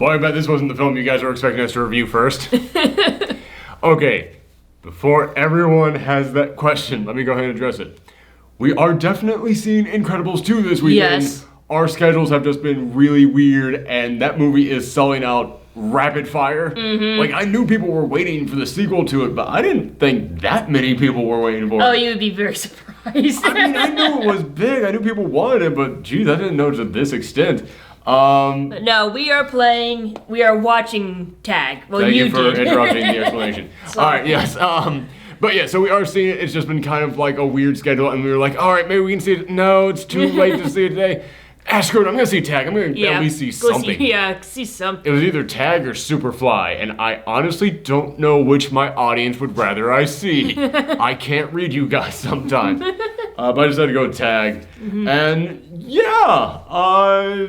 Well, I bet this wasn't the film you guys were expecting us to review first. Okay, before everyone has that question, let me go ahead and address it. We are definitely seeing Incredibles 2 this weekend. Yes. Our schedules have just been really weird, and that movie is selling out rapid fire. Mm-hmm. Like, I knew people were waiting for the sequel to it, but I didn't think that many people were waiting for it. Oh, you would be very surprised. I mean, I knew it was big. I knew people wanted it, but geez, I didn't know to this extent. No, we are watching Tag. Well, Thank you you for did. interrupting the explanation. All right, yes. But yeah, so we are seeing it. It's just been kind of like a weird schedule, and we were like, all right, maybe we can see it. No, it's too late to see it today. Screw it, I'm gonna see Tag. I'm gonna at least see something. See something. It was either Tag or Superfly, and I honestly don't know which my audience would rather I see. I can't read you guys sometimes. But I decided to go with Tag. Mm-hmm. And yeah,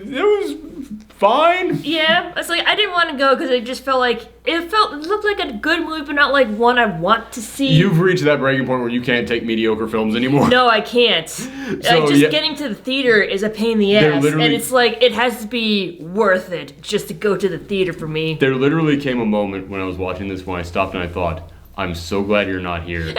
it was fine. Yeah, it's like I didn't want to go because it just felt like it looked like a good movie, but not like one I want to see. You've reached that breaking point where you can't take mediocre films anymore. No, I can't. Getting to the theater is a pain in the ass, and it's like it has to be worth it just to go to the theater for me. There literally came a moment when I was watching this when I stopped and I thought, I'm so glad you're not here.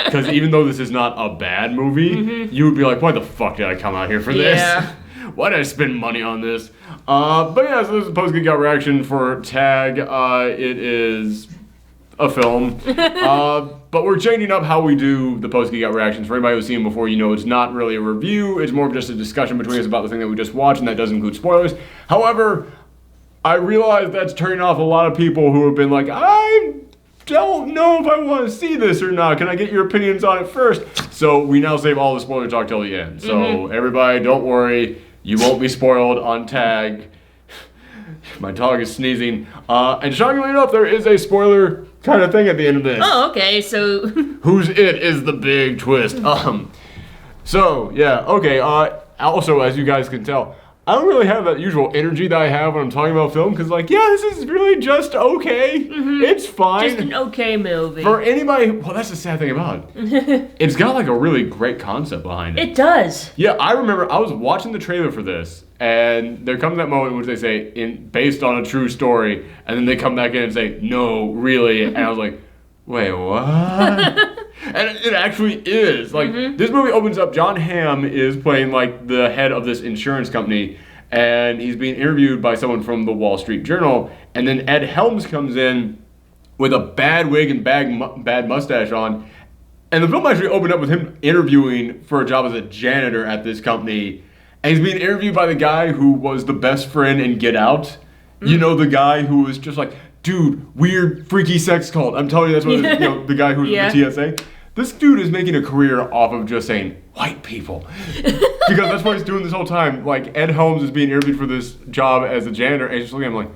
Because even though this is not a bad movie, you would be like, why the fuck did I come out here for this? Why did I spend money on this? But yeah, so this is a post-Geekout reaction for Tag. It is a film. But we're changing up how we do the post-Geekout reactions. For anybody who's seen them before, you know it's not really a review. It's more of just a discussion between us about the thing that we just watched, and that does include spoilers. However, I realize that's turning off a lot of people who have been like, I don't know if I want to see this or not. Can I get your opinions on it first? So we now save all the spoiler talk till the end. So everybody, don't worry. You won't be spoiled on Tag. My dog is sneezing. And shockingly enough, there is a spoiler kind of thing at the end of this. Oh, okay, so... Who's it is the big twist. So, yeah, okay. Also, as you guys can tell, I don't really have that usual energy that I have when I'm talking about film, because, like, yeah, this is really just okay. It's fine. Just an okay movie. For anybody, well, that's the sad thing about it. It's got, like, a really great concept behind it. It does. Yeah, I remember I was watching the trailer for this, and there comes that moment in which they say, based on a true story, and then they come back in and say, no, really, and I was like, wait, what? And it actually is. Like, this movie opens up, John Hamm is playing, like, the head of this insurance company, and he's being interviewed by someone from the Wall Street Journal, and then Ed Helms comes in with a bad wig and bad mustache on, and the film actually opened up with him interviewing for a job as a janitor at this company, and he's being interviewed by the guy who was the best friend in Get Out. You know, the guy who was just like, dude, weird, freaky sex cult. I'm telling you, that's what the guy who's in the TSA. This dude is making a career off of just saying white people, because that's what he's doing this whole time. Like, Ed Helms is being interviewed for this job as a janitor, and he's just looking at him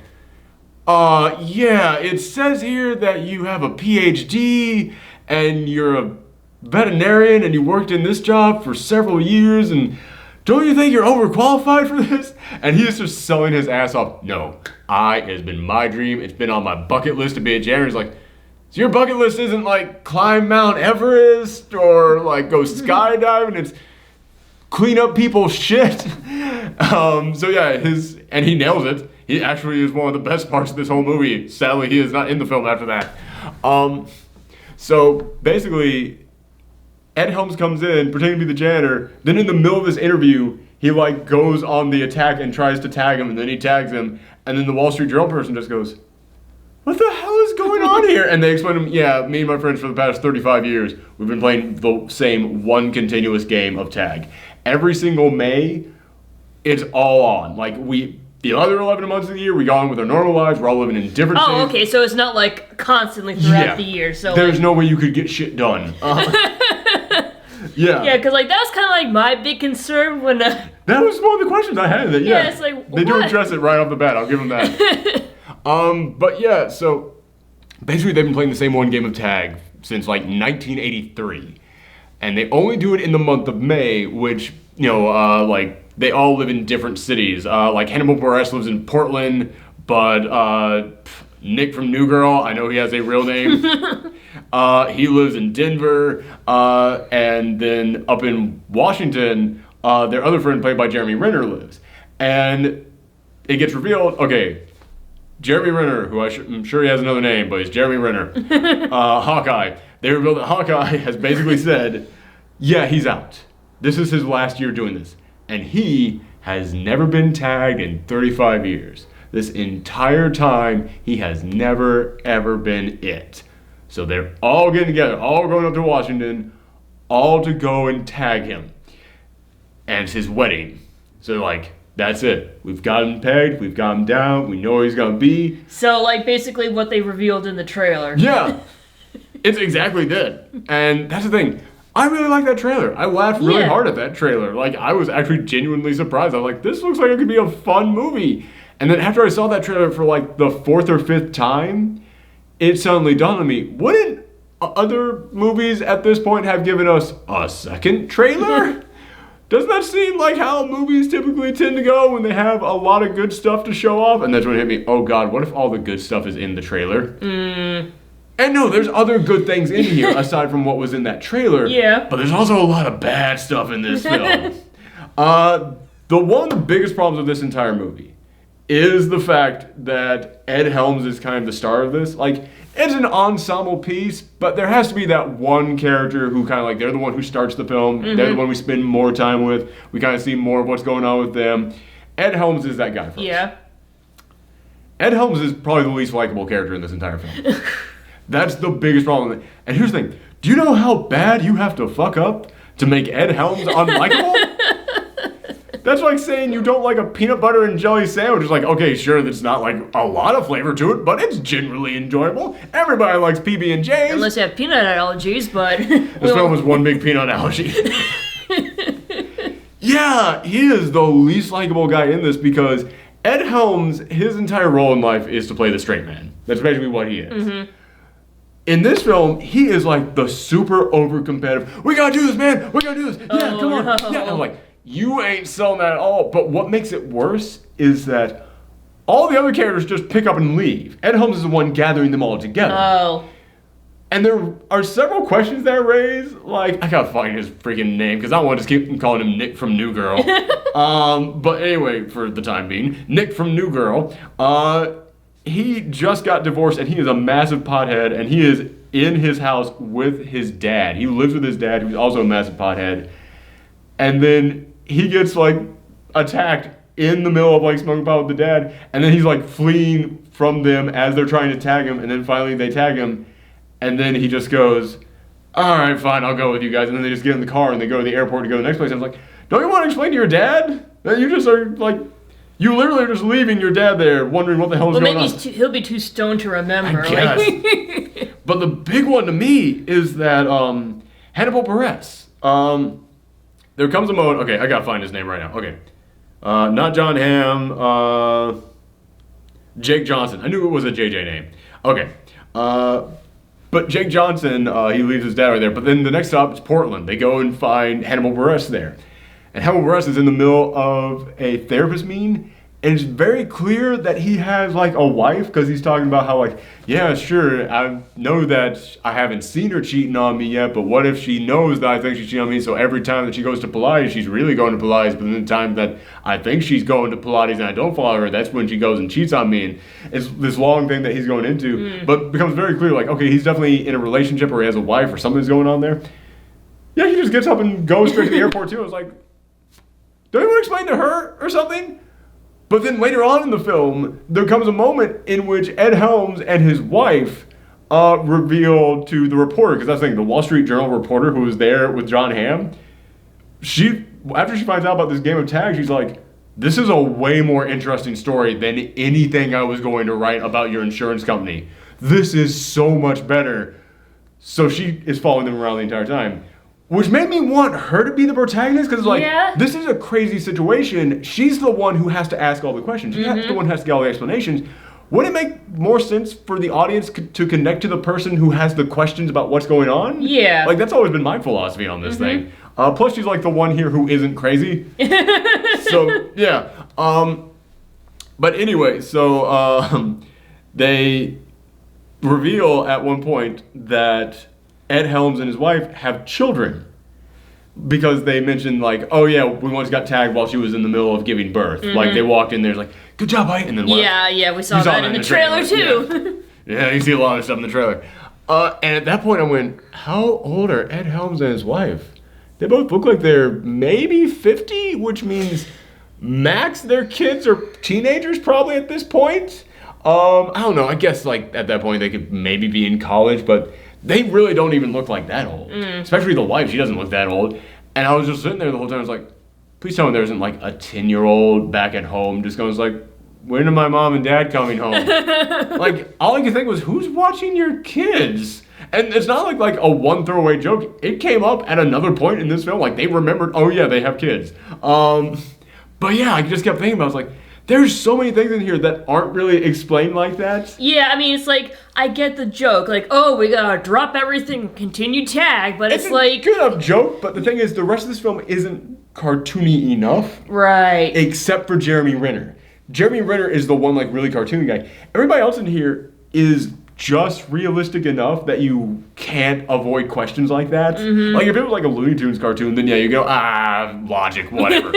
like, yeah, it says here that you have a PhD and you're a veterinarian and you worked in this job for several years, and don't you think you're overqualified for this? And he is just selling his ass off. No, it has been my dream. It's been on my bucket list to be a janitor. He's like, so your bucket list isn't like climb Mount Everest or like go skydiving. It's clean up people's shit. So yeah, and he nails it. He actually is one of the best parts of this whole movie. Sadly, he is not in the film after that. So basically, Ed Helms comes in, pretending to be the janitor. Then in the middle of this interview, he like goes on the attack and tries to tag him, and then he tags him. And then the Wall Street Journal person just goes, what the hell is going on here? And they explain to him, yeah, me and my friends for the past 35 years, we've been playing the same one continuous game of tag. Every single May, it's all on. Like, the other 11 months of the year, we go on with our normal lives. We're all living in different states. Oh, okay, so it's not like constantly throughout the year. So there's no way you could get shit done. Yeah. Yeah, because like that's kind of like my big concern when. That was one of the questions I had. Yeah, it's like they do address it right off the bat. I'll give them that. But yeah, so basically they've been playing the same one game of tag since like 1983, and they only do it in the month of May, which like they all live in different cities. Like Hannibal Buress lives in Portland, but Nick from New Girl, I know he has a real name. He lives in Denver, and then up in Washington, their other friend played by Jeremy Renner lives. And it gets revealed, okay, Jeremy Renner, who I'm sure he has another name, but he's Jeremy Renner, Hawkeye. They revealed that Hawkeye has basically said, yeah, he's out. This is his last year doing this. And he has never been tagged in 35 years. This entire time, he has never, ever been it. So they're all getting together, all going up to Washington, all to go and tag him. And it's his wedding. So they're like, that's it. We've got him pegged. We've got him down. We know where he's going to be. So, like, basically what they revealed in the trailer. Yeah. It's exactly that. And that's the thing. I really like that trailer. I laughed really hard at that trailer. Like, I was actually genuinely surprised. I was like, this looks like it could be a fun movie. And then after I saw that trailer for, like, the 4th or 5th time, it suddenly dawned on me, wouldn't other movies at this point have given us a second trailer? Doesn't that seem like how movies typically tend to go when they have a lot of good stuff to show off? And that's when it hit me, oh God, what if all the good stuff is in the trailer? And no, there's other good things in here aside from what was in that trailer. Yeah. But there's also a lot of bad stuff in this film. One of the biggest problems with this entire movie is the fact that Ed Helms is kind of the star of this. Like, it's an ensemble piece, but there has to be that one character who kind of like, they're the one who starts the film. They're the one we spend more time with. We kind of see more of what's going on with them. Ed Helms is that guy for us. Yeah. Ed Helms is probably the least likable character in this entire film. That's the biggest problem. And here's the thing. Do you know how bad you have to fuck up to make Ed Helms unlikable? That's like saying you don't like a peanut butter and jelly sandwich. It's like, okay, sure, there's not like a lot of flavor to it, but it's generally enjoyable. Everybody likes PB&Js. Unless you have peanut allergies, but... This film was one big peanut allergy. Yeah, he is the least likable guy in this because Ed Helms, his entire role in life is to play the straight man. That's basically what he is. In this film, he is like the super over-competitive, we gotta do this, man, we gotta do this, yeah, come on, yeah. And I'm like, you ain't selling that at all. But what makes it worse is that all the other characters just pick up and leave. Ed Helms is the one gathering them all together. Oh. And there are several questions that are raised. Like, I gotta find his freaking name because I don't want to just keep calling him Nick from New Girl. But anyway, for the time being, Nick from New Girl. He just got divorced and he is a massive pothead and he is in his house with his dad. He lives with his dad who's also a massive pothead. And then he gets like attacked in the middle of like smoking pot with the dad, and then he's like fleeing from them as they're trying to tag him, and then finally they tag him, and then he just goes, all right, fine, I'll go with you guys, and then they just get in the car and they go to the airport to go to the next place. And I was like, don't you want to explain to your dad that you just are like, you literally are just leaving your dad there, wondering what the hell is going on. Well, maybe he'll be too stoned to remember. I guess. But the big one to me is that Hannibal Buress. There comes a moment, okay, I gotta find his name right now. Okay. Not John Hamm, Jake Johnson. I knew it was a JJ name. Okay. But Jake Johnson, he leaves his dad right there. But then the next stop is Portland. They go and find Hannibal Buress there. And Hannibal Buress is in the middle of a therapist meeting. And it's very clear that he has like a wife because he's talking about how like, yeah, sure, I know that I haven't seen her cheating on me yet, but what if she knows that I think she's cheating on me? So every time that she goes to Pilates, she's really going to Pilates, but then the time that I think she's going to Pilates and I don't follow her, that's when she goes and cheats on me. And it's this long thing that he's going into, but it becomes very clear like, okay, he's definitely in a relationship or he has a wife or something's going on there. Yeah, he just gets up and goes straight to the airport too. I was like, don't you want to explain to her or something? But then later on in the film, there comes a moment in which Ed Helms and his wife reveal to the reporter, because that's the thing, the Wall Street Journal reporter who was there with John Hamm, after she finds out about this game of tag, she's like, this is a way more interesting story than anything I was going to write about your insurance company. This is so much better. So she is following them around the entire time. Which made me want her to be the protagonist, because like, this is a crazy situation. She's the one who has to ask all the questions. She's the one who has to get all the explanations. Wouldn't it make more sense for the audience to connect to the person who has the questions about what's going on? Yeah. Like, that's always been my philosophy on this thing. Plus, she's like the one here who isn't crazy. So, yeah. But anyway, so they reveal at one point that Ed Helms and his wife have children. because they mentioned like, oh yeah, we once got tagged while she was in the middle of giving birth. Like they walked in there, like, good job, Ike, and then left. Yeah, we saw that in the trailer too. Yeah, you see a lot of stuff in the trailer. And at that point I went, how old are Ed Helms and his wife? They both look like they're maybe 50, which means max their kids are teenagers probably at this point. I don't know, I guess like at that point they could maybe be in college, but they really don't even look like that old. Especially the wife, she doesn't look that old. And I was just sitting there the whole time, I was like, please tell me there isn't like a 10-year-old back at home just going like, when are my mom and dad coming home? Like, all I could think was, who's watching your kids? And it's not like a one throwaway joke. It came up at another point in this film. Like, they remembered, oh yeah, they have kids. But yeah, I just kept thinking about it. I was like, there's so many things in here that aren't really explained like that. Yeah, I mean, it's like, I get the joke. Like, oh, we gotta drop everything, continue tag. But it's like... It's a good enough joke, but the thing is, the rest of this film isn't cartoony enough. Right. Except for Jeremy Renner. Jeremy Renner is the one, like, really cartoony guy. Everybody else in here is just realistic enough that you can't avoid questions like that. Like, if it was like a Looney Tunes cartoon, then yeah, you go, logic, whatever.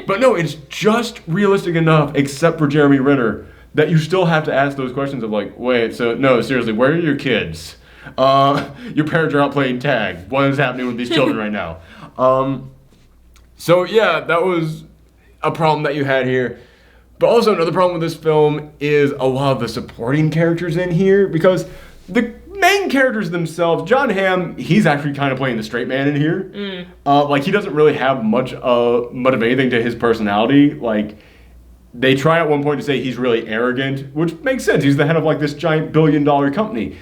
But no, it's just realistic enough, except for Jeremy Renner, that you still have to ask those questions of like, wait, so, no, seriously, where are your kids? Your parents are out playing tag. What is happening with these children right now? So yeah, that was a problem that you had here. But also another problem with this film is a lot of the supporting characters in here, because the main characters themselves, John Hamm, he's actually kind of playing the straight man in here. Like, he doesn't really have much of anything to his personality. Like, they try at one point to say he's really arrogant, which makes sense. He's the head of like this giant billion-dollar company.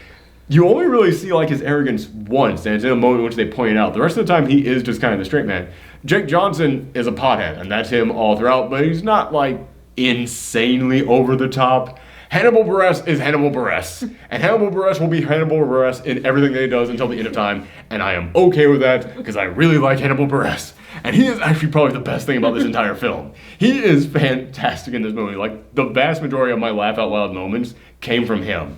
You only really see like his arrogance once, and it's in a moment in which they point it out. The rest of the time, he is just kind of the straight man. Jake Johnson is a pothead, and that's him all throughout, but he's not like insanely over the top. Hannibal Buress is Hannibal Buress, and Hannibal Buress will be Hannibal Buress in everything that he does until the end of time, and I am okay with that because I really like Hannibal Buress, and he is actually probably the best thing about this entire film. He is fantastic in this movie. Like, the vast majority of my laugh out loud moments came from him.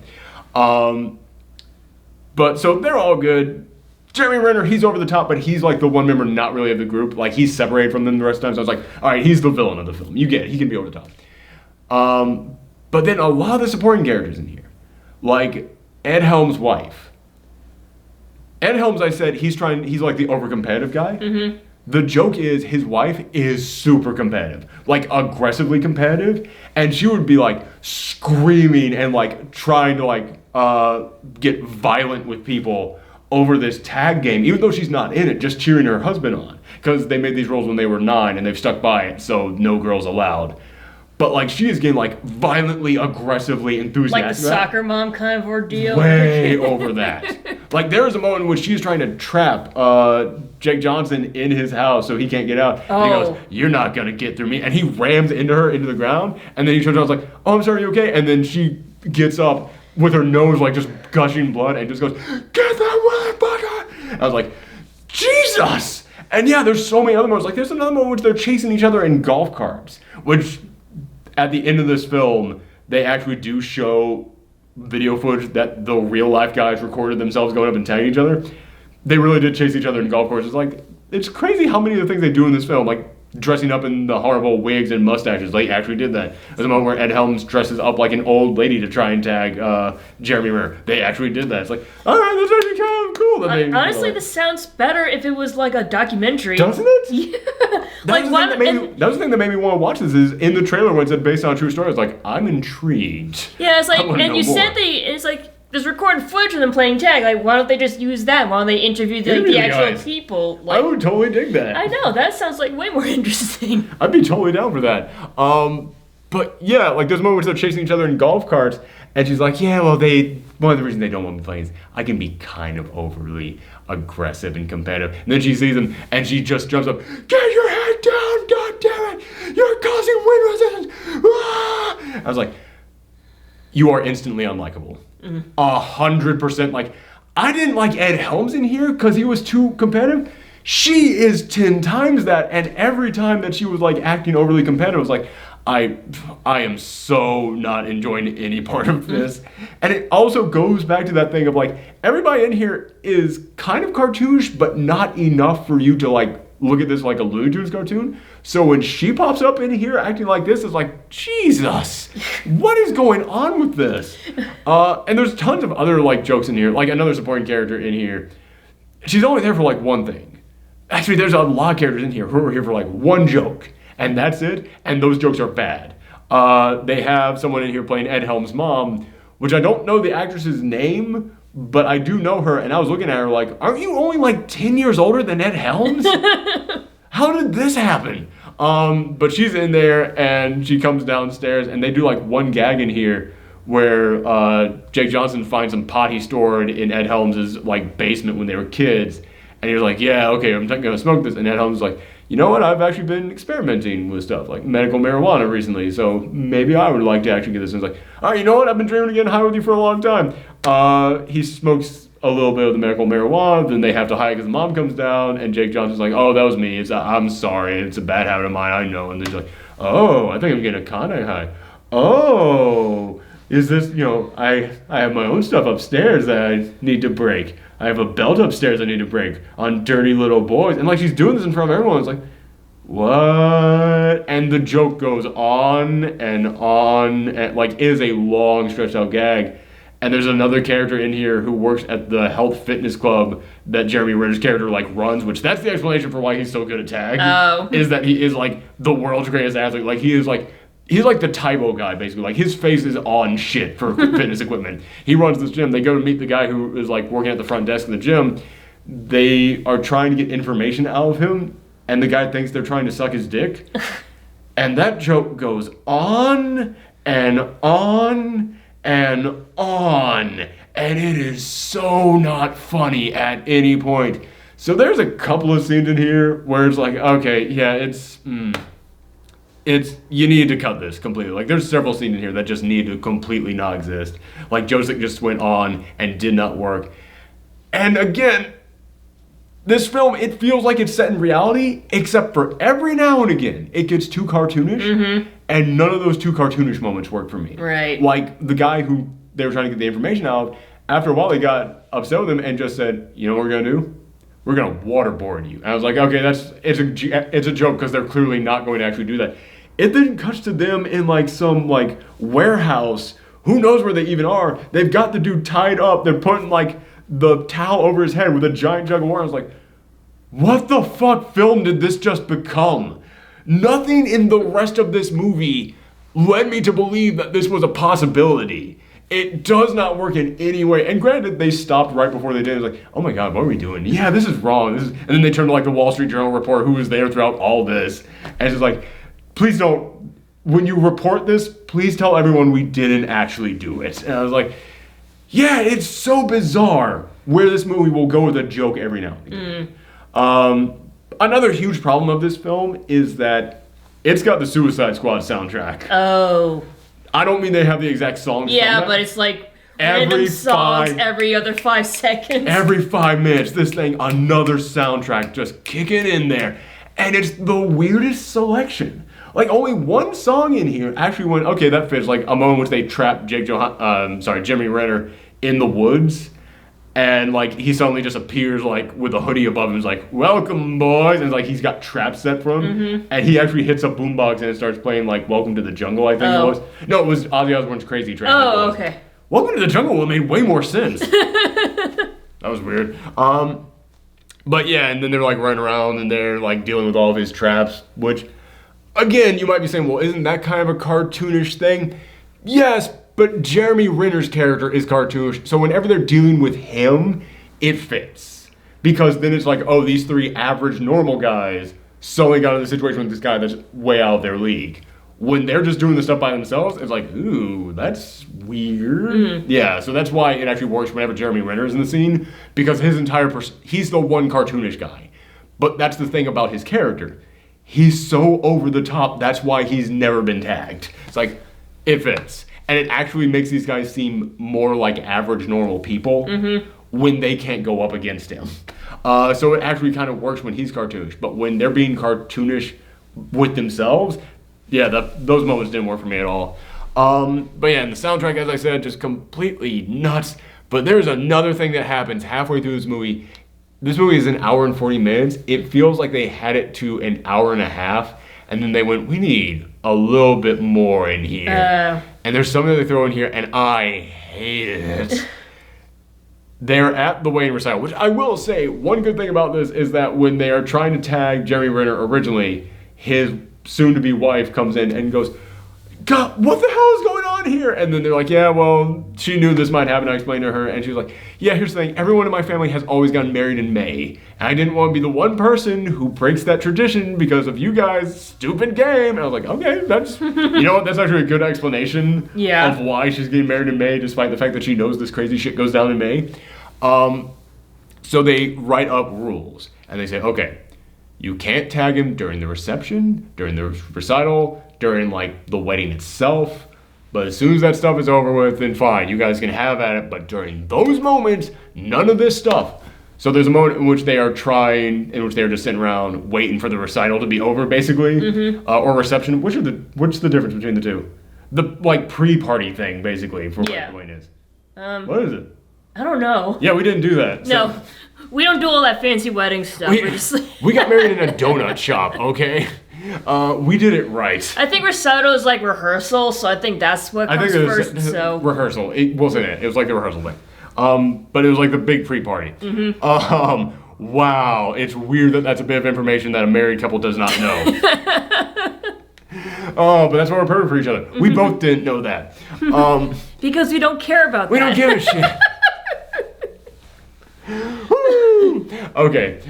But so they're all good. Jeremy Renner, he's over the top, but he's like the one member not really of the group. Like, he's separated from them the rest of the time. So I was like, all right, he's the villain of the film. You get it. He can be over the top. But then a lot of the supporting characters in here, like Ed Helms' wife. Ed Helms, I said, he's like the over-competitive guy. The joke is his wife is super competitive, like aggressively competitive, and she would be like screaming and like trying to like get violent with people over this tag game, even though she's not in it, just cheering her husband on, because they made these rules when they were 9 and they've stuck by it, so no girls allowed. But like, she is getting like violently, aggressively enthusiastic. Like the soccer mom kind of ordeal. Way over that. Like, there was a moment in which she's trying to trap Jake Johnson in his house so he can't get out. And he goes, you're not gonna get through me. And he rams into her into the ground, and then he turns around and is like, oh, I'm sorry, you okay? And then she gets up with her nose like just gushing blood and just goes, get that motherfucker! I was like, Jesus! And yeah, there's so many other moments. Like, there's another moment in which they're chasing each other in golf carts, which at the end of this film, they actually do show video footage that the real life guys recorded themselves going up and tagging each other. They really did chase each other in golf courses. Like, it's crazy how many of the things they do in this film, like dressing up in the horrible wigs and mustaches, they actually did that. There's a moment where Ed Helms dresses up like an old lady to try and tag Jeremy Renner. They actually did that. It's like, all right, that's actually kind of cool. Honestly, this sounds better if it was like a documentary. Doesn't it? Yeah. That was the thing that made me want to watch this, is in the trailer when it said based on a true story, I was like, I'm intrigued. Yeah, it's like, and you said it's like, there's recorded footage of them playing tag. Like, why don't they just use that? Why don't they interview the actual people? Like, I would totally dig that. I know, that sounds like way more interesting. I'd be totally down for that. But yeah, like, there's moments they're chasing each other in golf carts, and she's like, yeah, well, one of the reasons they don't want me playing is I can be kind of overly aggressive and competitive. And then she sees him, and she just jumps up, get your head down, god damn it! You're causing wind resistance! Ah! I was like, you are instantly unlikable. 100%. Like, I didn't like Ed Helms in here because he was too competitive. She is 10 times that, and every time that she was like acting overly competitive, I was like, I am so not enjoying any part of this. And it also goes back to that thing of like, everybody in here is kind of cartoonish, but not enough for you to like look at this like a Looney Tunes cartoon. So when she pops up in here acting like this, it's like, Jesus, what is going on with this? And there's tons of other like jokes in here, like another supporting character in here. She's only there for like one thing. Actually, there's a lot of characters in here who are here for like one joke. And that's it, and those jokes are bad. They have someone in here playing Ed Helms' mom, which I don't know the actress's name, but I do know her, and I was looking at her like, aren't you only like 10 years older than Ed Helms? How did this happen? But she's in there, and she comes downstairs, and they do like one gag in here where Jake Johnson finds some pot he stored in Ed Helms' like basement when they were kids, and he was like, yeah, okay, I'm gonna smoke this, and Ed Helms was like, you know what, I've actually been experimenting with stuff like medical marijuana recently, so maybe I would like to actually get this. And it's like, all right, you know what, I've been dreaming of getting high with you for a long time. He smokes a little bit of the medical marijuana, then they have to hide because the mom comes down, and Jake Johnson's like, oh, that was me, I'm sorry, it's a bad habit of mine, I know. And then he's like, oh, I think I'm getting a Kanye high. Oh, is this, I have my own stuff upstairs that I need to break. I have a belt upstairs I need to break on dirty little boys. And like she's doing this in front of everyone. It's like, what? And the joke goes on and like it is a long stretched out gag. And there's another character in here who works at the health fitness club that Jeremy Renner's character like runs, which that's the explanation for why he's so good at tag. Oh. Is that he is like the world's greatest athlete. Like he's like the Tybo guy, basically. Like, his face is on shit for fitness equipment. He runs this gym. They go to meet the guy who is, like, working at the front desk of the gym. They are trying to get information out of him, and the guy thinks they're trying to suck his dick. And that joke goes on and on and on. And it is so not funny at any point. So there's a couple of scenes in here where it's like, okay, yeah, you need to cut this completely. Like, there's several scenes in here that just need to completely not exist. Like, Joseph just went on and did not work. And again, this film, it feels like it's set in reality, except for every now and again, it gets too cartoonish, and none of those too cartoonish moments work for me. Right. Like, the guy who they were trying to get the information out of, after a while, they got upset with him and just said, you know what we're going to do? We're going to waterboard you. And I was like, okay, it's a joke because they're clearly not going to actually do that. It then cuts to them in like some like warehouse. Who knows where they even are? They've got the dude tied up. They're putting like the towel over his head with a giant jug of water. I was like, what the fuck film did this just become? Nothing in the rest of this movie led me to believe that this was a possibility. It does not work in any way. And granted, they stopped right before they did. It was like, oh my God, what are we doing? Yeah, this is wrong. And then they turned to like the Wall Street Journal reporter who was there throughout all this. And it's just like, please don't, when you report this, please tell everyone we didn't actually do it. And I was like, yeah, it's so bizarre where this movie will go with a joke every now and again. Another huge problem of this film is that it's got the Suicide Squad soundtrack. Oh. I don't mean they have the exact songs. Yeah, but it's like random songs every other 5 seconds. Every 5 minutes, this thing, another soundtrack just kicking in there. And it's the weirdest selection. Like, only one song in here actually went, okay, that fits. Like, a moment in which they trap Jeremy Renner in the woods. And, like, he suddenly just appears, like, with a hoodie above him. He's like, welcome, boys. And, like, he's got traps set for him. And he actually hits a boombox and it starts playing, like, Welcome to the Jungle, I think it was. No, it was Ozzy Osbourne's Crazy Train. Oh, okay. Welcome to the Jungle would made way more sense. That was weird. But, yeah, and then they're, like, running around and they're, like, dealing with all of his traps, which... Again, you might be saying, well, isn't that kind of a cartoonish thing? Yes, but Jeremy Renner's character is cartoonish, so whenever they're dealing with him, it fits. Because then it's like, oh, these 3 average normal guys suddenly got in a situation with this guy that's way out of their league. When they're just doing the stuff by themselves, it's like, ooh, that's weird. Yeah, so that's why it actually works whenever Jeremy Renner's in the scene, because his entire he's the one cartoonish guy. But that's the thing about his character. He's so over the top, that's why he's never been tagged. It's like, it fits. And it actually makes these guys seem more like average, normal people when they can't go up against him. So it actually kind of works when he's cartoonish. But when they're being cartoonish with themselves, Yeah, those moments didn't work for me at all. But yeah, and the soundtrack, as I said, just completely nuts. But there's another thing that happens halfway through this movie. This movie is an hour and 40 minutes. It feels like they had it to an hour and a half, and then they went, we need a little bit more in here. And there's something they throw in here, and I hate it. They're at the wedding recital, which I will say, one good thing about this is that when they are trying to tag Jeremy Renner originally, his soon-to-be wife comes in and goes, God, what the hell is going on here? And then they're like, yeah, well, she knew this might happen. I explained to her, and she was like, yeah, here's the thing. Everyone in my family has always gotten married in May. And I didn't want to be the one person who breaks that tradition because of you guys' stupid game. And I was like, okay, that's, you know what? That's actually a good explanation of why she's getting married in May, despite the fact that she knows this crazy shit goes down in May. So they write up rules, and they say, okay, you can't tag him during the reception, during the recital, during like the wedding itself. But as soon as that stuff is over with, then fine, you guys can have at it. But during those moments, none of this stuff. So there's a moment in which they are just sitting around waiting for the recital to be over, basically, or reception. What's the difference between the two? The like pre-party thing, basically, for what the wedding is. What is it? I don't know. Yeah, we didn't do that. No. So. We don't do all that fancy wedding stuff. We got married in a donut shop, okay? We did it right. I think recital is like rehearsal, so I think that's what comes first. So rehearsal. It wasn't it. It was like the rehearsal thing. But it was like the big pre-party. Wow, it's weird that that's a bit of information that a married couple does not know. Oh, but that's why we're perfect for each other. We both didn't know that. Because we don't care about that. We don't give a shit. Okay.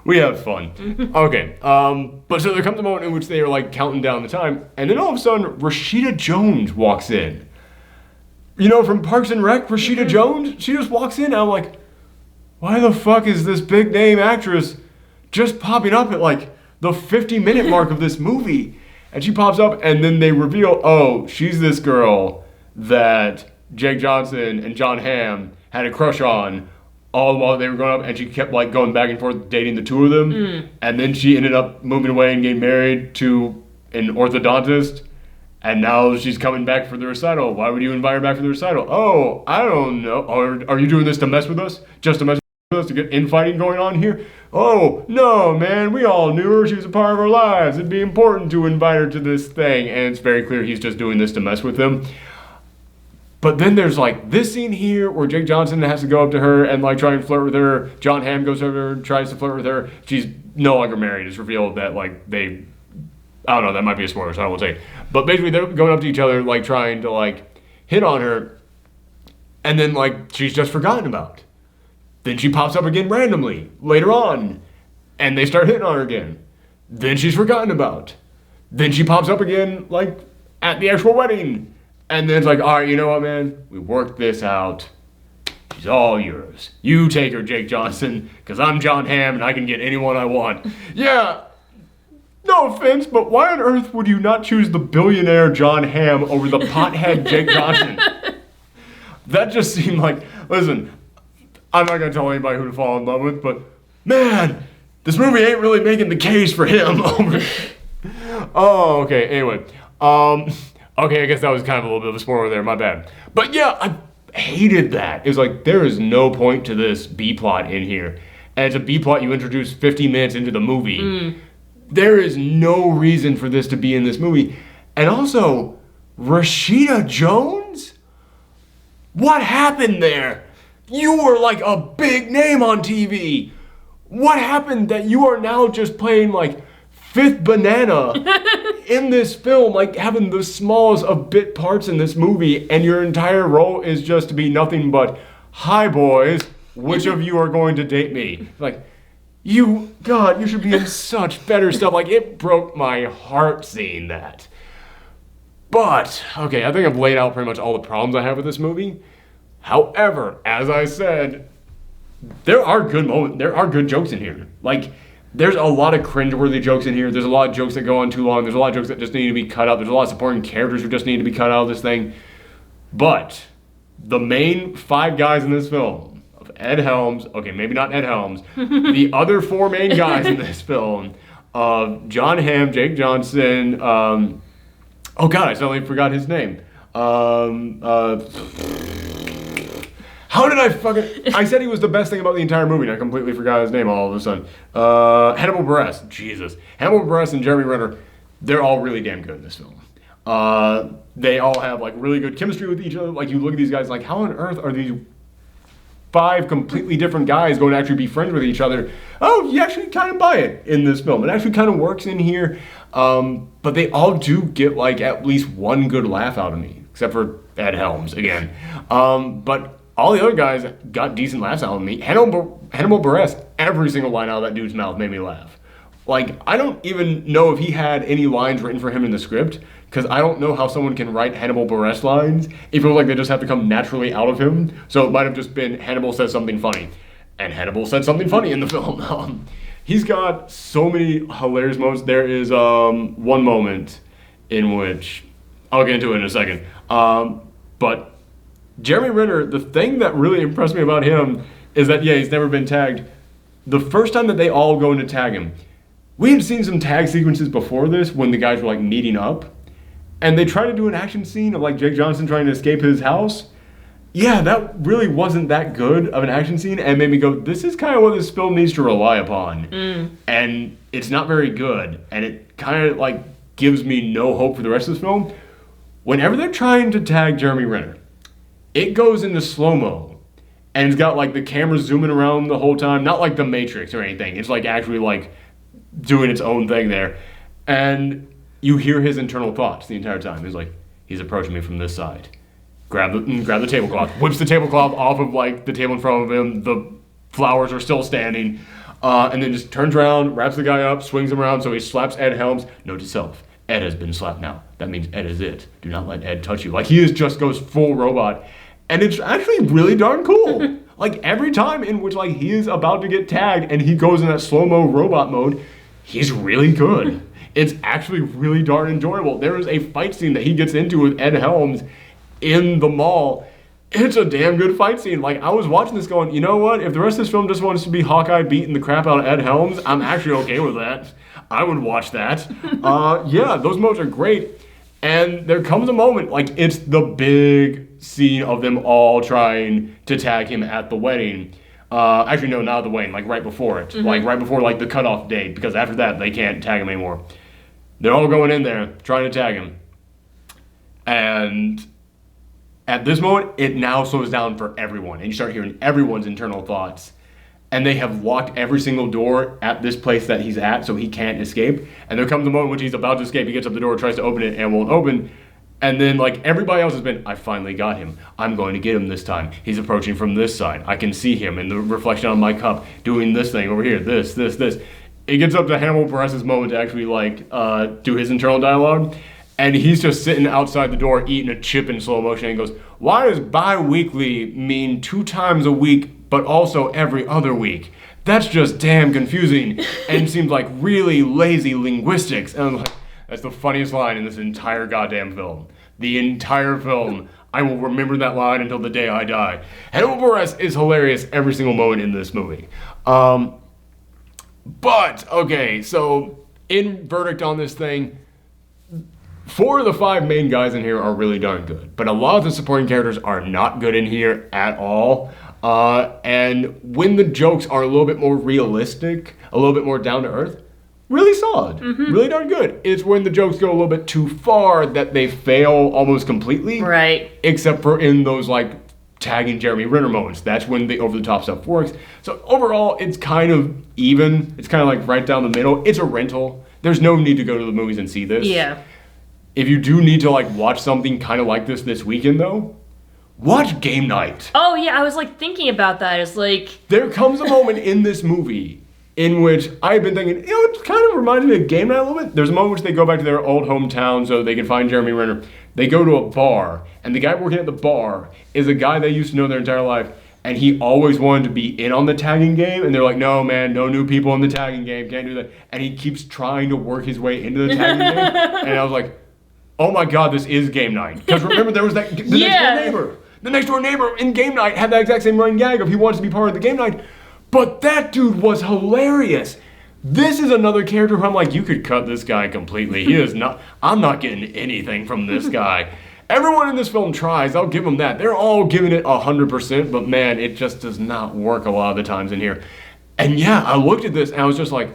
We have fun. Okay. But so there comes a moment in which they are like counting down the time, and then all of a sudden, Rashida Jones walks in. You know, from Parks and Rec, Rashida Jones, she just walks in, and I'm like, why the fuck is this big name actress just popping up at like the 50-minute mark of this movie? And she pops up, and then they reveal, oh, she's this girl that Jake Johnson and John Hamm had a crush on all while they were growing up, and she kept like going back and forth dating the two of them, and then she ended up moving away and getting married to an orthodontist, and now she's coming back for the recital. Why would you invite her back for the recital? Oh, I don't know. Or are you doing this to mess with us? Just to mess with us, to get infighting going on here? Oh, no, man, we all knew her. She was a part of our lives. It'd be important to invite her to this thing, and it's very clear he's just doing this to mess with them. But then there's like this scene here where Jake Johnson has to go up to her and like try and flirt with her. John Hamm goes over to her and tries to flirt with her. She's no longer married. It's revealed that like I don't know, that might be a spoiler, so I won't say. But basically they're going up to each other like trying to like hit on her, and then like she's just forgotten about. Then she pops up again randomly later on, and they start hitting on her again. Then she's forgotten about. Then she pops up again like at the actual wedding. And then it's like, all right, you know what, man? We worked this out. She's all yours. You take her, Jake Johnson, because I'm John Hamm and I can get anyone I want. Yeah, no offense, but why on earth would you not choose the billionaire John Hamm over the pothead Jake Johnson? That just seemed like, listen, I'm not going to tell anybody who to fall in love with, but man, this movie ain't really making the case for him. Oh, okay, anyway. Okay, I guess that was kind of a little bit of a spoiler there, my bad. But yeah, I hated that. It was like, there is no point to this B-plot in here. And it's a B-plot you introduce 50 minutes into the movie. There is no reason for this to be in this movie. And also, Rashida Jones? What happened there? You were like a big name on TV. What happened that you are now just playing like fifth banana in this film, like having the smallest of bit parts in this movie, and your entire role is just to be nothing but, hi boys, which of you are going to date me? Like, God, you should be in such better stuff. Like, it broke my heart seeing that. But, okay, I think I've laid out pretty much all the problems I have with this movie. However, as I said, there are good moments, there are good jokes in here. Like, there's a lot of cringeworthy jokes in here. There's a lot of jokes that go on too long. There's a lot of jokes that just need to be cut out. There's a lot of supporting characters who just need to be cut out of this thing. But the main 5 guys in this film, of Ed Helms, okay, maybe not Ed Helms, the other 4 main guys in this film, John Hamm, Jake Johnson, oh God, I suddenly forgot his name. How did I said he was the best thing about the entire movie, and I completely forgot his name all of a sudden. Hannibal Buress. Jesus. Hannibal Buress and Jeremy Renner, they're all really damn good in this film. They all have, like, really good chemistry with each other. Like, you look at these guys, like, how on earth are these 5 completely different guys going to actually be friends with each other? Oh, you actually kind of buy it in this film. It actually kind of works in here. But they all do get, like, at least one good laugh out of me, except for Ed Helms, again. But all the other guys got decent laughs out of me. Hannibal Buress, every single line out of that dude's mouth made me laugh. Like, I don't even know if he had any lines written for him in the script, because I don't know how someone can write Hannibal Buress lines. It feels like they just have to come naturally out of him. So it might have just been Hannibal says something funny. And Hannibal said something funny in the film. He's got so many hilarious moments. There is one moment in which, I'll get into it in a second, but Jeremy Renner, the thing that really impressed me about him is that, yeah, he's never been tagged. The first time that they all go in to tag him, we had seen some tag sequences before this when the guys were, like, meeting up, and they tried to do an action scene of, like, Jake Johnson trying to escape his house. Yeah, that really wasn't that good of an action scene, and made me go, this is kind of what this film needs to rely upon. And it's not very good, and it kind of, like, gives me no hope for the rest of this film. Whenever they're trying to tag Jeremy Renner, it goes into slow-mo, and it's got, like, the camera zooming around the whole time. Not like The Matrix or anything. It's, like, actually, like, doing its own thing there. And you hear his internal thoughts the entire time. He's like, he's approaching me from this side. Grab the tablecloth. Whips the tablecloth off of, like, the table in front of him. The flowers are still standing. And then just turns around, wraps the guy up, swings him around, so he slaps Ed Helms. Note to self, Ed has been slapped now. That means Ed is it. Do not let Ed touch you. Like, he just goes full robot. And it's actually really darn cool. Like, every time in which, like, he is about to get tagged and he goes in that slow-mo robot mode, he's really good. It's actually really darn enjoyable. There is a fight scene that he gets into with Ed Helms in the mall. It's a damn good fight scene. Like, I was watching this going, you know what? If the rest of this film just wants to be Hawkeye beating the crap out of Ed Helms, I'm actually okay with that. I would watch that. Yeah, those modes are great. And there comes a moment, like, it's the big scene of them all trying to tag him at the wedding. Actually, no, not at the wedding, like, right before it. Like, right before, like, the cutoff date, because after that, they can't tag him anymore. They're all going in there, trying to tag him. And at this moment, it now slows down for everyone, and you start hearing everyone's internal thoughts. And they have locked every single door at this place that he's at, so he can't escape. And there comes a moment when he's about to escape, he gets up the door, tries to open it, and won't open. And then, like, everybody else has been, I finally got him. I'm going to get him this time. He's approaching from this side. I can see him in the reflection on my cup doing this thing over here, this. It gets up to Hannibal Buress's moment to actually, like, do his internal dialogue. And he's just sitting outside the door eating a chip in slow motion and goes, why does bi-weekly mean 2 times a week but also every other week? That's just damn confusing and seems like really lazy linguistics. And I'm like, that's the funniest line in this entire goddamn film. The entire film. I will remember that line until the day I die. Hannibal Buress is hilarious every single moment in this movie. But, okay, so in verdict on this thing, 4 of the 5 main guys in here are really darn good. But a lot of the supporting characters are not good in here at all. And when the jokes are a little bit more realistic, a little bit more down to earth, really solid, really darn good. It's when the jokes go a little bit too far that they fail almost completely. Right. Except for in those, like, tagging Jeremy Renner moments. That's when the over-the-top stuff works. So overall, it's kind of even. It's kind of like right down the middle. It's a rental. There's no need to go to the movies and see this. Yeah. If you do need to, like, watch something kind of like this weekend, though, watch Game Night. Oh, yeah, I was, like, thinking about that. It's like... There comes a moment in this movie in which I've been thinking, you know, it kind of reminds me of Game Night a little bit. There's a moment in which they go back to their old hometown so they can find Jeremy Renner. They go to a bar, and the guy working at the bar is a guy they used to know their entire life, and he always wanted to be in on the tagging game, and they're like, no, man, no new people in the tagging game, can't do that. And he keeps trying to work his way into the tagging game, and I was like, oh my God, this is Game Night. Because remember, there was that next door neighbor. The next door neighbor in game night had that exact same running gag of he wants to be part of the game night. But that dude was hilarious. This is another character who I'm like, you could cut this guy completely. He is not, I'm not getting anything from this guy. Everyone in this film tries, I'll give them that. They're all giving it 100%, but man, it just does not work a lot of the times in here. And yeah, I looked at this and I was just like,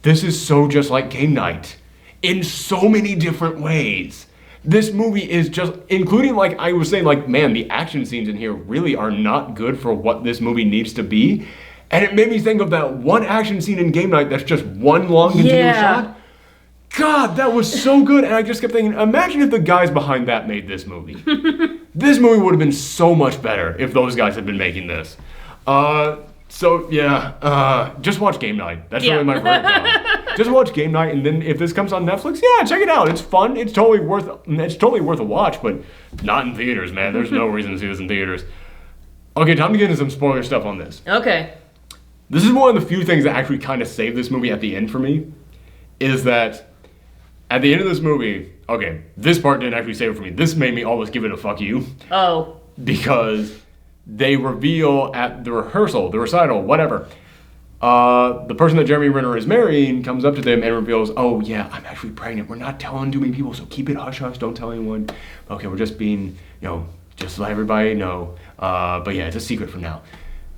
this is so just like game night. In so many different ways. This movie is just, including like I was saying, like, man, the action scenes in here really are not good for what this movie needs to be. And it made me think of that one action scene in Game Night that's just one long continuous shot. God, that was so good. And I just kept thinking, imagine if the guys behind that made this movie. This movie would have been so much better if those guys had been making this. So yeah, just watch Game Night. That's really my breakdown. Just watch Game Night, and then if this comes on Netflix, yeah, check it out. It's fun. It's totally worth a watch, but not in theaters, man. There's no reason to see this in theaters. Okay, time to get into some spoiler stuff on this. Okay. This is one of the few things that actually kind of saved this movie at the end for me, is that at the end of this movie, okay, this part didn't actually save it for me. This made me almost give it a fuck you. Oh. Because they reveal at the rehearsal, the recital, whatever, the person that Jeremy Renner is marrying comes up to them and reveals, oh yeah, I'm actually pregnant. We're not telling too many people, so keep it hush-hush, don't tell anyone. Okay, we're just being, just let everybody know. But yeah, it's a secret for now.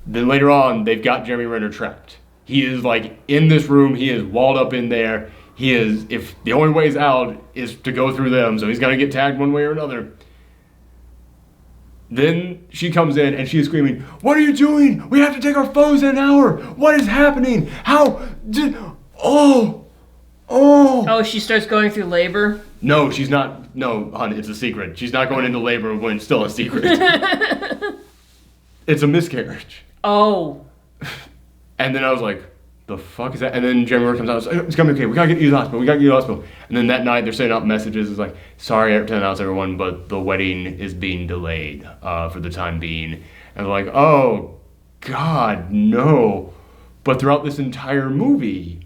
Then later on, they've got Jeremy Renner trapped. He is like in this room, he is walled up in there. He is, if the only way out is to go through them, so he's gonna get tagged one way or another. Then she comes in and she is screaming, what are you doing? We have to take our phones in an hour. What is happening? Oh, she starts going through labor? No, she's not. No, hon, it's a secret. She's not going into labor when it's still a secret. It's a miscarriage. Oh. And then I was like, the fuck is that? And then Jeremy Renner comes out and says, it's gonna be okay. We gotta get you to the hospital. And then that night they're sending out messages. It's like, sorry to announce everyone, but the wedding is being delayed for the time being. And they're like, oh, God, no. But throughout this entire movie,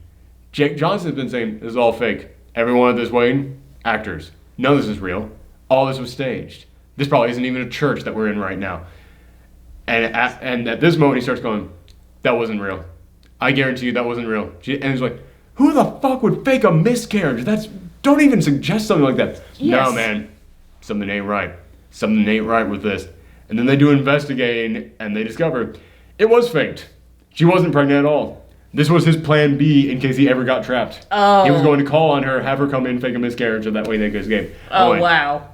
Jake Johnson's been saying, this is all fake. Everyone at this wedding, actors. None of this is real. All this was staged. This probably isn't even a church that we're in right now. And at this moment he starts going, that wasn't real. I guarantee you that wasn't real. And he's like, who the fuck would fake a miscarriage? Don't even suggest something like that. Yes. No, man. Something ain't right. Something ain't right with this. And then they do investigating and they discover it was faked. She wasn't pregnant at all. This was his plan B in case he ever got trapped. Oh. He was going to call on her, have her come in, fake a miscarriage, and that way they could escape. Oh, wow.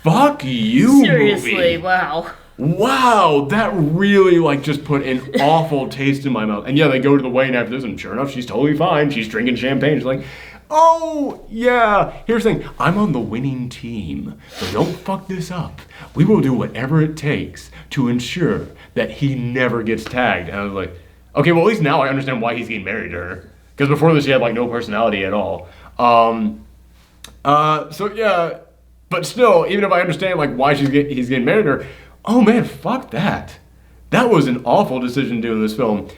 Fuck you, seriously, movie. Wow. Wow, that really just put an awful taste in my mouth. And yeah, they go to the wedding after this, and sure enough, she's totally fine. She's drinking champagne. She's like, oh, yeah. Here's the thing. I'm on the winning team, so don't fuck this up. We will do whatever it takes to ensure that he never gets tagged. And I was like, okay, well, at least now I understand why he's getting married to her. Because before this, she had, no personality at all. So, yeah. But still, even if I understand, why he's getting married to her, oh man, fuck that. That was an awful decision doing this film.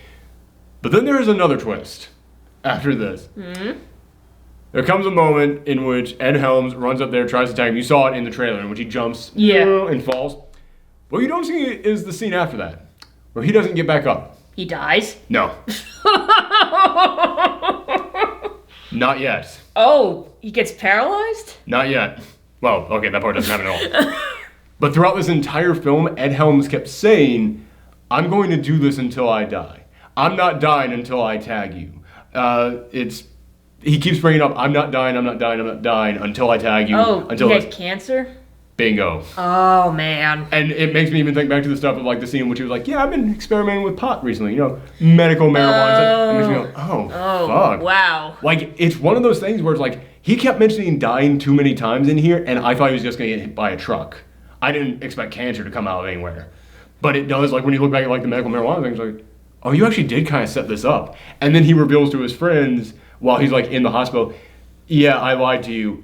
But then there is another twist after this. Mm-hmm. There comes a moment in which Ed Helms runs up there, tries to tag him. You saw it in the trailer in which he jumps and falls. What you don't see is the scene after that, where he doesn't get back up. He dies? No. Not yet. Oh, he gets paralyzed? Not yet. Well, okay, that part doesn't happen at all. But throughout this entire film, Ed Helms kept saying, I'm going to do this until I die. I'm not dying until I tag you. He keeps bringing up, I'm not dying until I tag you. Oh, he had cancer? Bingo. Oh, man. And it makes me even think back to the stuff of the scene in which he was like, yeah, I've been experimenting with pot recently, medical marijuana. It makes me go, oh, fuck. Wow. It's one of those things where it's he kept mentioning dying too many times in here, and I thought he was just going to get hit by a truck. I didn't expect cancer to come out of anywhere. But it does, when you look back at the medical marijuana thing, it's oh, you actually did kind of set this up. And then he reveals to his friends while he's in the hospital, yeah, I lied to you.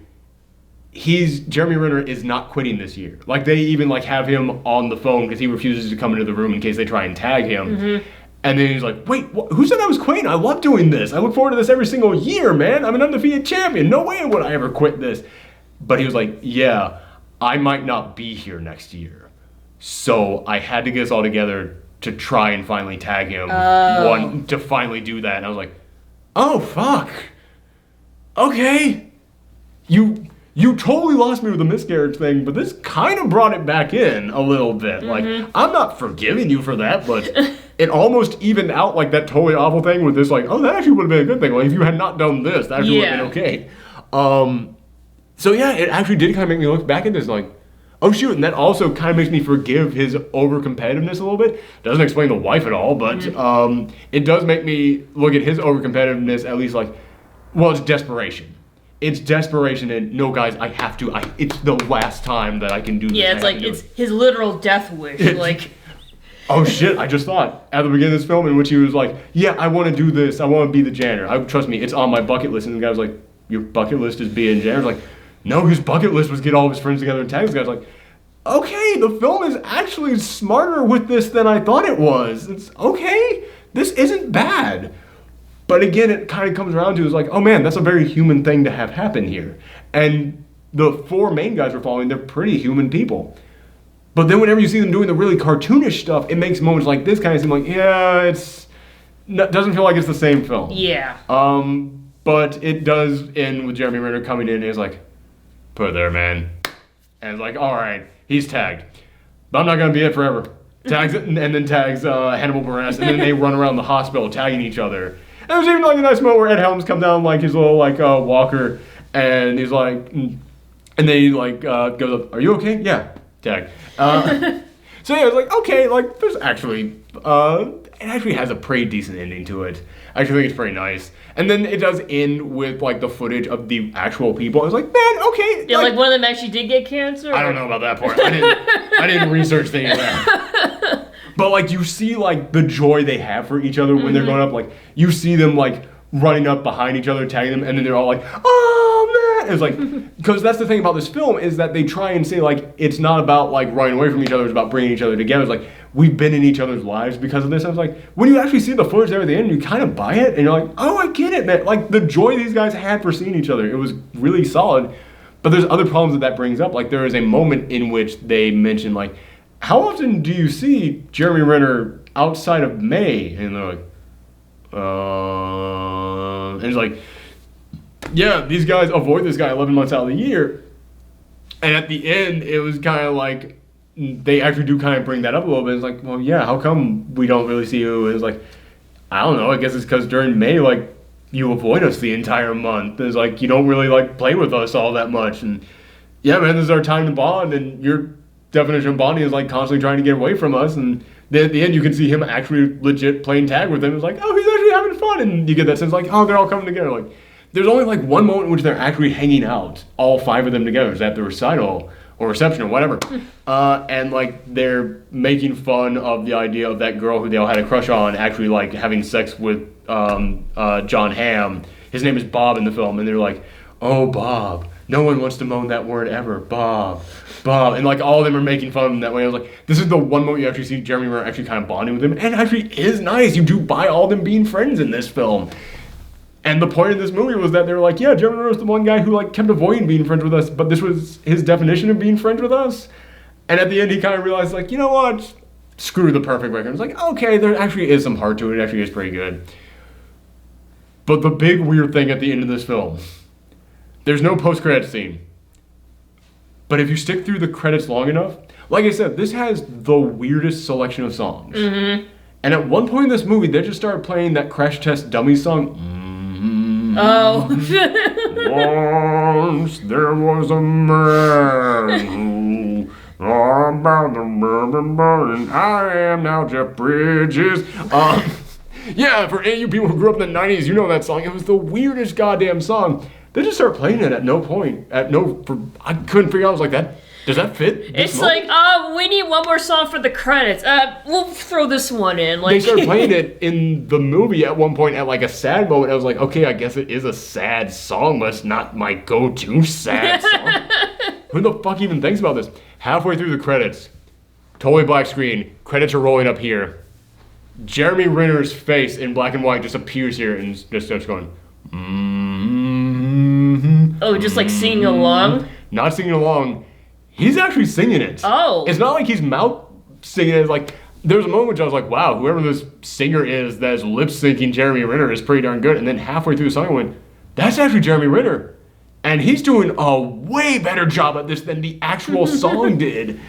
Jeremy Renner is not quitting this year. They even have him on the phone because he refuses to come into the room in case they try and tag him. Mm-hmm. And then he's like, wait, who said I was quitting? I love doing this. I look forward to this every single year, man. I'm an undefeated champion. No way would I ever quit this. But he was like, yeah, I might not be here next year, So I had to get us all together to try and finally tag him. To finally do that. And I was like, oh, fuck. Okay. You totally lost me with the miscarriage thing, but this kind of brought it back in a little bit. Like, I'm not forgiving you for that, but it almost evened out like that totally awful thing with this, like, oh, that actually would have been a good thing. Like, if you had not done this, that actually would have been okay. So yeah, it actually did kind of make me look back at this like, oh shoot, and that also kind of makes me forgive his over-competitiveness a little bit. Doesn't explain the wife at all, but it does make me look at his over-competitiveness at least like, well, it's desperation. It's desperation and, no guys, I have to, it's the last time that I can do this. Yeah, it's like, it's his literal death wish, like... Oh shit, I just thought, at the beginning of this film in which he was like, yeah, I want to do this, I want to be the janitor. Trust me, it's on my bucket list. And the guy was like, your bucket list is being janitor? I was like, no, his bucket list was get all of his friends together and tag this guy. I was like, okay, the film is actually smarter with this than I thought it was. It's okay, this isn't bad. But again, it kind of comes around to is like, oh man, that's a very human thing to have happen here. And the 4 main guys we're following, they're pretty human people. But then whenever you see them doing the really cartoonish stuff, it makes moments like this kind of seem like, yeah, doesn't feel like it's the same film. Yeah. But it does end with Jeremy Renner coming in and is like, put it there, man. And it's like, all right, he's tagged. But I'm not going to be it forever. Tags it and then tags Hannibal Buress, and then they run around the hospital tagging each other. And there's even like a nice moment where Ed Helms come down like his little like walker, and he's like, and then he like goes up, are you okay? Yeah, tag. So yeah, it's like, okay, like there's actually, it actually has a pretty decent ending to it. I actually think it's pretty nice. And then it does end with like the footage of the actual people. I was like, man, okay. Yeah, like one of them actually did get cancer? I don't know about that part. I didn't research things like that. But like you see like the joy they have for each other when they're going up. Like you see them like running up behind each other, tagging them, and then they're all like, oh man. It's like, because that's the thing about this film is that they try and say like, it's not about like running away from each other, it's about bringing each other together. It's like, we've been in each other's lives because of this. I was like, when you actually see the footage there at the end, you kind of buy it, and you're like, oh, I get it, man. Like the joy these guys had for seeing each other, it was really solid. But there's other problems that brings up. Like there is a moment in which they mention like, how often do you see Jeremy Renner outside of May? And they're like, and it's like, yeah, these guys avoid this guy 11 months out of the year. And at the end, it was kind of like, they actually do kind of bring that up a little bit. It's like, well, yeah, how come we don't really see you? And it's like, I don't know, I guess it's because during May, like, you avoid us the entire month. It's like, you don't really, like, play with us all that much. And yeah, man, this is our time to bond, and your definition of bonding is, like, constantly trying to get away from us. And then at the end, you can see him actually legit playing tag with them. It's like, oh, he's actually having fun. And you get that sense, like, oh, they're all coming together. Like, there's only, like, one moment in which they're actually hanging out, all 5 of them together. It's at the recital or reception or whatever. And, like, they're making fun of the idea of that girl who they all had a crush on actually, like, having sex with John Hamm. His name is Bob in the film. And they're like, oh, Bob. No one wants to moan that word ever. Bob. Bob. And, like, all of them are making fun of him that way. I was like, this is the one moment you actually see Jeremy Renner actually kind of bonding with him. And it actually is nice. You do buy all of them being friends in this film. And the point of this movie was that they were like, yeah, Jeremy Renner was the one guy who, like, kept avoiding being friends with us, but this was his definition of being friends with us. And at the end, he kind of realized, like, you know what? Screw the perfect record. It's like, okay, there actually is some heart to it. It actually is pretty good. But the big weird thing at the end of this film, there's no post-credits scene. But if you stick through the credits long enough, like I said, this has the weirdest selection of songs. Mm-hmm. And at one point in this movie, they just started playing that Crash Test Dummies song. Oh. Once there was a man who about the bourbon, I am now Jeff Bridges. Yeah, for any of you people who grew up in the 90s, you know that song. It was the weirdest goddamn song. They just started playing it at no point. I couldn't figure out. I was like, does that fit? It's like, we need one more song for the credits. We'll throw this one in. Like, they started playing it in the movie at one point at like a sad moment. I was like, okay, I guess it is a sad song, but it's not my go-to sad song. Who the fuck even thinks about this? Halfway through the credits, totally black screen, credits are rolling up here. Jeremy Renner's face in black and white just appears here and just starts going, Oh, just like singing along? Not singing along. He's actually singing it. Oh. It's not like he's singing it. Like, there was a moment which I was like, wow, whoever this singer is that is lip syncing Jeremy Renner is pretty darn good. And then halfway through the song, I went, that's actually Jeremy Renner. And he's doing a way better job at this than the actual song did.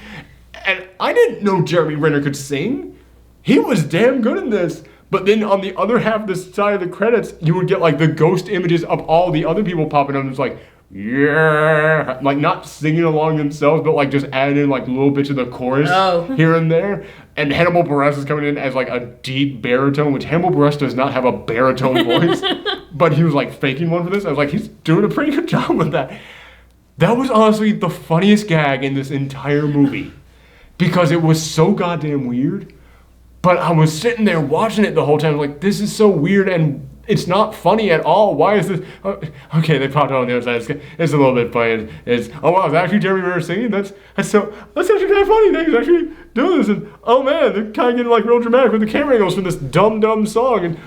And I didn't know Jeremy Renner could sing. He was damn good in this. But then on the other half of the side of the credits, you would get like the ghost images of all the other people popping up. And it's like, yeah, like not singing along themselves, but like just adding in like little bits of the chorus here and there. And Hannibal Buress is coming in as like a deep baritone, which Hannibal Buress does not have a baritone voice, but he was like faking one for this. I was like, he's doing a pretty good job with that. That was honestly the funniest gag in this entire movie because it was so goddamn weird. But I was sitting there watching it the whole time, like, this is so weird and it's not funny at all. Why is this? Okay, they popped on the other side. It's a little bit funny. It's oh wow, it's actually Jeremy Renner singing. That's actually kind of funny. He's actually doing this, and oh man, they're kind of getting like real dramatic with the camera angles from this dumb song. And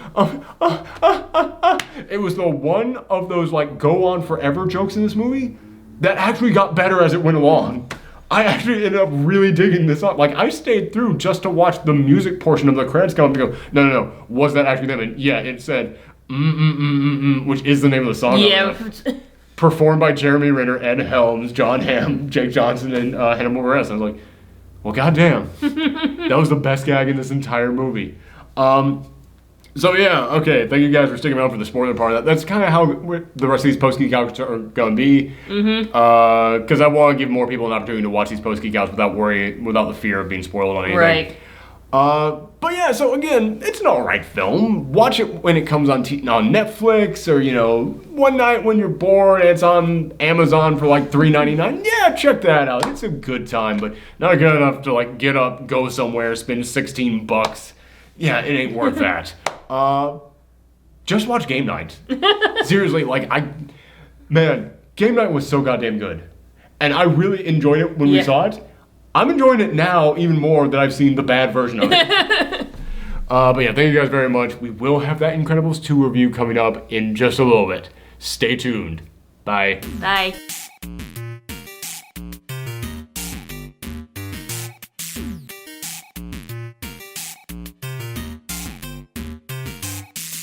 it was the one of those like go on forever jokes in this movie that actually got better as it went along. I actually ended up really digging this up. Like, I stayed through just to watch the music portion of the credits come up and go, no, was that actually them? And yeah, it said, which is the name of the song. Yeah. Performed by Jeremy Renner, Ed Helms, John Hamm, Jake Johnson, and Hannibal Buress. I was like, well, goddamn. That was the best gag in this entire movie. So yeah, okay, thank you guys for sticking around for the spoiler part of that. That's kind of how the rest of these post-Geekouts are going to be. Because I want to give more people an opportunity to watch these post-Geekouts without the fear of being spoiled on anything. Right. But yeah, so again, it's an alright film. Watch it when it comes on Netflix, or, you know, one night when you're bored and it's on Amazon for like $3.99. Yeah, check that out. It's a good time, but not good enough to like get up, go somewhere, spend $16. Yeah, it ain't worth that. Just watch Game Night. Seriously, Game Night was so goddamn good. And I really enjoyed it when we saw it. I'm enjoying it now even more that I've seen the bad version of it. But yeah, thank you guys very much. We will have that Incredibles 2 review coming up in just a little bit. Stay tuned. Bye. Bye.